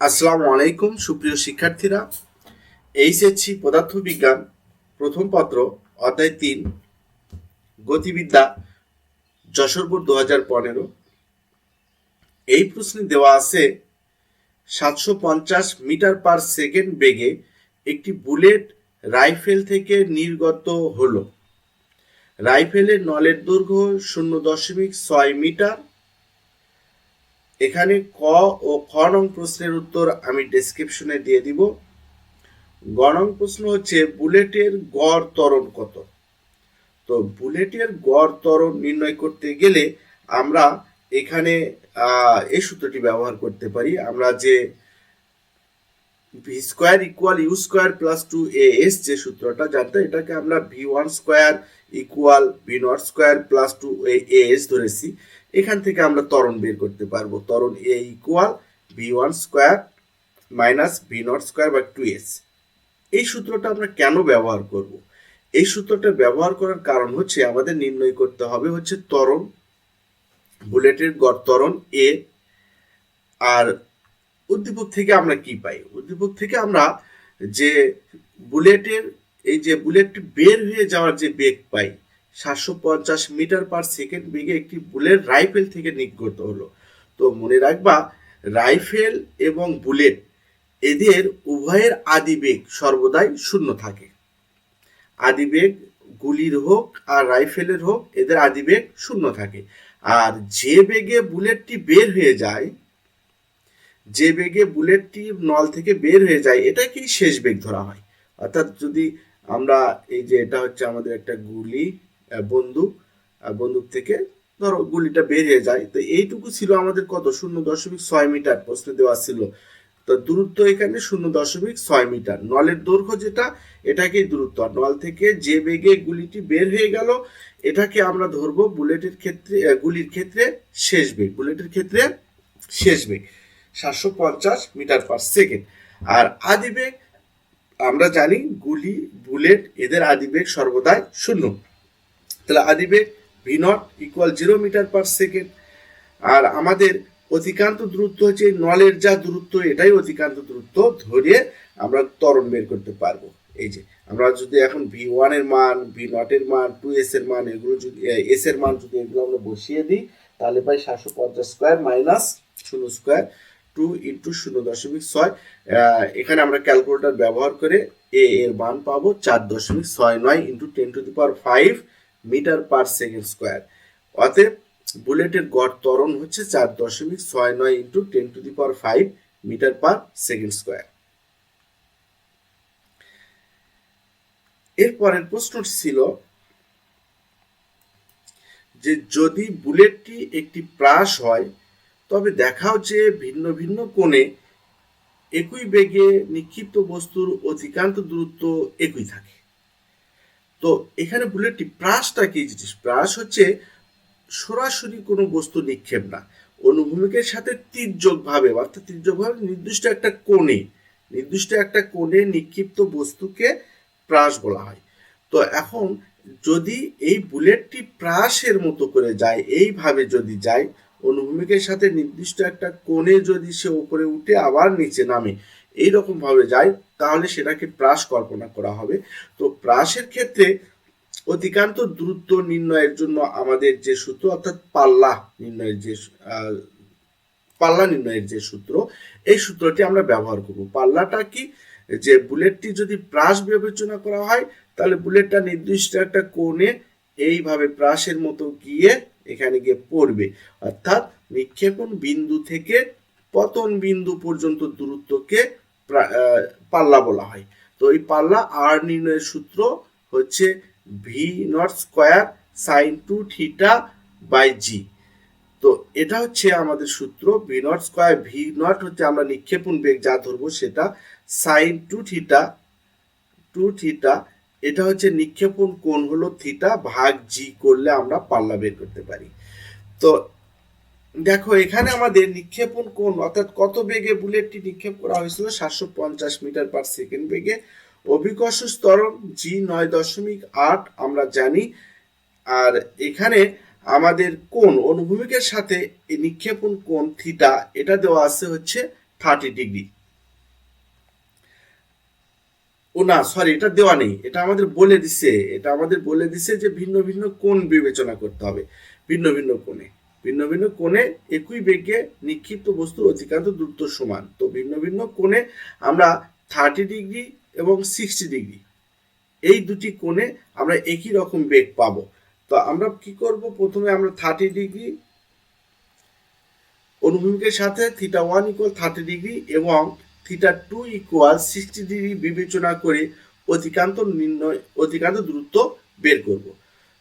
আসসালামু আলাইকুম সুপ্রিয় শিক্ষার্থীরা। এইচএসসি পদার্থবিজ্ঞান প্রথম পত্র অধ্যায় 3 গতিবিদ্যা যশোর বোর্ড 2015। এই প্রশ্নে দেওয়া আছে 750 মিটার পার সেকেন্ড বেগে একটি বুলেট রাইফেল থেকে নির্গত হলো। রাইফেলের নলের দৈর্ঘ্য 0.6 মিটার। এখানে ক ও খ নং প্রশ্নের উত্তর আমি ডেসক্রিপশনে দিয়ে দিব। গ নং প্রশ্ন হচ্ছে বুলেটের গড় ত্বরণ কত। তো বুলেটের গড় ত্বরণ নির্ণয় করতে গেলে আমরা এখানে এই সূত্রটি ব্যবহার করতে পারি। আমরা যে V square equal U square plus 2as যে সূত্রটা জানতে, এটাকে আমরা v1 square equal v0 square plus 2as ধরেছি। এখান থেকে আমরা ত্বরণ বের করতে পারবো। ত্বরণ a equal v1 square minus v0 square by 2s। এই সূত্রটা আমরা কেন ব্যবহার করব? এই সূত্রটা ব্যবহার করার কারণ হচ্ছে আমাদের নির্ণয় করতে হবে হচ্ছে ত্বরণ, বুলেটের গড় ত্বরণ এ। আর উদ্দীপক থেকে আমরা কি পাই? উদ্দীপক থেকে আমরা যে বুলেটের এই যে বুলেট বের হয়ে যাওয়ার যে বেগ পাই, 750 মিটার পার সেকেন্ড বেগে একটি বুলেট রাইফেল থেকে নির্গত হলো। তো মনে রাখবা, রাইফেল এবং বুলেট এদের উভয়ের আদিবেগ সর্বদাই শূন্য থাকে। আদিবেগ গুলির হোক আর রাইফেলের হোক, এদের আদিবেগ শূন্য থাকে। আর যে বেগে বুলেটটি বের হয়ে যায়, যে বেগে বুলেটটি নল থেকে বের হয়ে যায়, এটাকেই শেষ বেগ ধরা হয়। অর্থাৎ যদি আমরা এই যে এটা হচ্ছে আমাদের একটা গুলি, বন্দুক থেকে ধরো গুলিটা বের হয়ে যায়, তো এইটুকু ছিল আমাদের কত? 0.6 মিটার প্রশ্নে দেওয়া ছিল। তো দূরত্ব এখানে 0.6 মিটার। নলের দৈর্ঘ্য যেটা, এটাকেই দূরত্ব। নল থেকে যে বেগে গুলিটি বের হয়ে গেল, এটাকে আমরা ধরবো বুলেটের ক্ষেত্রে, গুলির ক্ষেত্রে শেষ বেগ। বুলেটের ক্ষেত্রে শেষ বেগ 750 মিটার পার সেকেন্ড। আর আদিবেগ আমরা জানি, গুলি বুলেট এদের আদিবেগ সর্বদাই শূন্য। তাহলে আদিবেগ v0 equal 0 metre per second. আর আমাদের অতিক্রান্ত দূরত্ব হচ্ছে নলের যা দূরত্ব, এটাই অতিক্রান্ত দূরত্ব ধরে আমরা ত্বরণ বের করতে পারবো। এই যে আমরা যদি এখন v1 এর মান, v0 এর মান, 2s এর মান, এগুলো যদি s এর মান যদি এগুলো আমরা বসিয়ে দিই, তাহলে পাই 750 স্কোয়ার মাইনাস 0 স্কোয়ার 2 ইন্টু 0.6। এখানে আমরা ক্যালকুলেটর ব্যবহার করে a এর মান পাবো 4.69 into 10⁵ metre per second square. অতএব বুলেটের গড় ত্বরণ হচ্ছে 4.69 into 10⁵ metre per second square. এরপরের প্রশ্ন ছিল যে যদি বুলেটটি একটি প্রাস হয়, তবে দেখাও যে ভিন্ন ভিন্ন কোণে একই বেগে নিক্ষিপ্ত বস্তুর অতিক্রান্ত দূরত্ব একই থাকে। তো এখানে বুলেটটি, প্রাসটা কি জিনিস? প্রাস হচ্ছে সরাসরি কোনো বস্তু নিক্ষেপ না, অনুভূমিকের সাথে তির্যকভাবে, অর্থাৎ তির্যকভাবে নির্দিষ্ট একটা কোণে নিক্ষিপ্ত বস্তুকে প্রাস বলা হয়। তো এখন যদি এই বুলেটটি প্রাসের মতো করে যায়, এইভাবে যদি যায়, অনুভূমিকের সাথে নির্দিষ্ট একটা কোণে যদি সে উপরে উঠে আবার নিচে নামে, এইরকম ভাবে যায়, তাহলে সেটাকে প্রাস কল্পনা করা হবে। তো প্রাসের ক্ষেত্রে অতিক্রান্ত দূরত্ব নির্ণয়ের জন্য আমাদের যে সূত্র, অর্থাৎ পাল্লা নির্ণয়ের যে সূত্র, এই সূত্রটি আমরা ব্যবহার করব। পাল্লাটা কি? যে বুলেটটি যদি প্রাস বিবেচনা করা হয়, তাহলে বুলেটটা নির্দিষ্ট একটা কোণে এইভাবে প্রাসের মতো গিয়ে এখানে গিয়ে পড়বে। অর্থাৎ নিক্ষেপণ বিন্দু থেকে পতন বিন্দু পর্যন্ত দূরত্বকে পাল্লা বলা হয়। তো এই পাল্লা আর নির্ণয়ের সূত্র হচ্ছে v0 square sin 2θ by g। তো এটা হচ্ছে আমাদের সূত্র। v0 স্কোয়ার, v0 হচ্ছে আমরা নিক্ষেপণ বেগ যা ধরবো সেটা, sin 2θ, এটা হচ্ছে নিক্ষেপণ কোণ হলো থিটা, ভাগ জি করলে আমরা পাল্লা বের করতে পারি। তো দেখো এখানে আমাদের নিক্ষেপণ কোণ, অর্থাৎ কত বেগে বুলেটটি নিক্ষেপ করা হয়েছিল, 750 মিটার পার সেকেন্ড বেগে। অভিকর্ষ ত্বরণ জি 9.8 আমরা জানি। আর এখানে আমাদের কোণ, অনুভূমিকের সাথে নিক্ষেপণ কোণ থিটা, এটা দেওয়া আছে হচ্ছে 30 ডিগ্রি। ও না, সরি, এটা দেওয়া নেই, এটা আমাদের বলে দিছে যে ভিন্ন ভিন্ন কোণ বিবেচনা করতে হবে। ভিন্ন ভিন্ন কোণে একই বেগে নিক্ষিপ্ত বস্তুর অধিকাংশ দূরত্ব সমান। তো ভিন্ন ভিন্ন কোণে আমরা 30 ডিগ্রি এবং 60 ডিগ্রি, এই দুটি কোণে আমরা একই রকম বেগ পাবো। তো আমরা কি করব, প্রথমে আমরা 30 ডিগ্রি অনুভূমিকের সাথে θ1 = 30 ডিগ্রি এবং θ2 = 60 ডিগ্রি বিবেচনা করে অধিকাংশ দূরত্ব বের করব।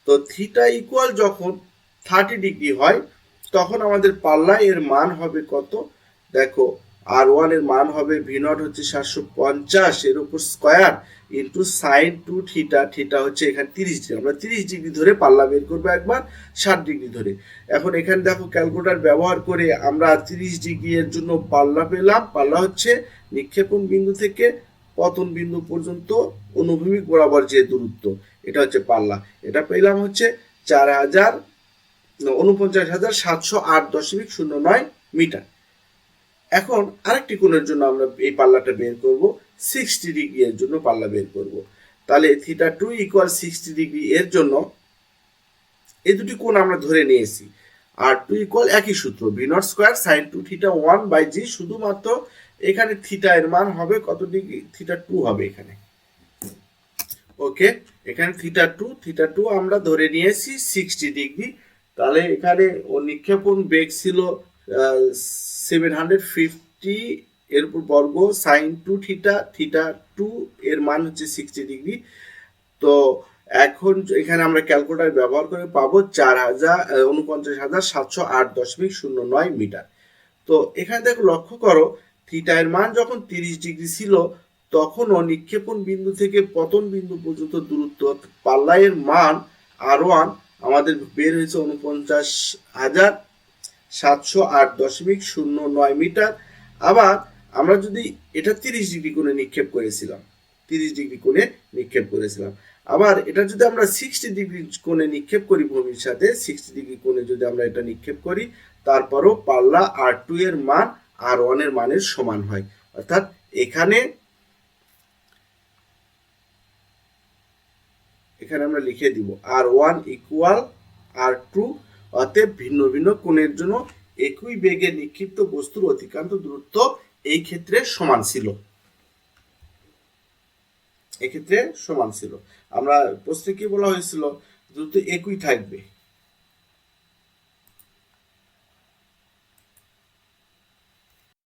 তো থিটা ইকুয়াল যখন 30 ডিগ্রি হয় তখন আমাদের পাল্লা এর মান হবে কত? দেখো, R1 এর মান হবে V0 হচ্ছে 750 এর উপর square into sign 2 theta, theta হচ্ছে এখানে 30 ডিগ্রি, আমরা 30 ডিগ্রি ধরে পাল্লা বের করবো একবার 60 ডিগ্রি ধরে। এখন এখানে দেখো ক্যালকুলেটর ব্যবহার করে আমরা 30 ডিগ্রি এর জন্য পাল্লা পেলাম। পাল্লা হচ্ছে নিক্ষেপণ বিন্দু থেকে পতন বিন্দু পর্যন্ত অনুভূমিক বরাবর যে দূরত্ব, এটা হচ্ছে পাল্লা। এটা পেলাম হচ্ছে 49,708.09 মিটার। এখন আরেকটি কোণের জন্য আমরা এই পাল্লাটা বের করব, 60 ডিগ্রি এর জন্য পাল্লা বের করব। তাহলে θ2 = 60 ডিগ্রি এর জন্য এই দুটি কোণ আমরা ধরে নিয়েছি। R2 = একই সূত্র, V0 স্কয়ার sin 2 θ1/g, শুধুমাত্র এখানে থিটা এর মান হবে কত ডিগ্রি? θ2 হবে এখানে। ওকে, এখানে θ2 আমরা ধরে নিয়েছি 60 ডিগ্রি। তাহলে এখানে ও নিক্ষেপণ বেগ ছিল 750 এর উপর বর্গ sin 2 θ2 এর মান হচ্ছে 60 ডিগ্রি। তো এখন এখানে আমরা ক্যালকুলেটর ব্যবহার করে পাবো 49,708.09 মিটার। তো এখানে দেখো, লক্ষ্য করো, থিটা এর মান যখন 30 ডিগ্রি ছিল তখনও নিক্ষেপণ বিন্দু থেকে পতন বিন্দু পর্যন্ত দূরত্ব পাল্লা এর মান R1 আমাদের বের হয়েছে 49,708.09 মিটার। আবার আমরা যদি এটা 30 ডিগ্রি কোণে নিক্ষেপ করেছিলাম, আবার এটা যদি আমরা 60 ডিগ্রি কোণে নিক্ষেপ করি ভূমির সাথে, 60 ডিগ্রি কোণে যদি আমরা এটা নিক্ষেপ করি, তারপরও পাল্লা R2 এর মান R1 এর মানের সমান হয়। অর্থাৎ এখানে আমরা লিখে দিব R1 = R2, অতএব ভিন্ন ভিন্ন কোণের জন্য একই বেগে নিক্ষিপ্ত বস্তুর অধিকাংশ দূরত্ব এই ক্ষেত্রে সমান ছিল। আমরা প্রশ্নে কি বলা হয়েছিল? দূরত্ব একই থাকবে।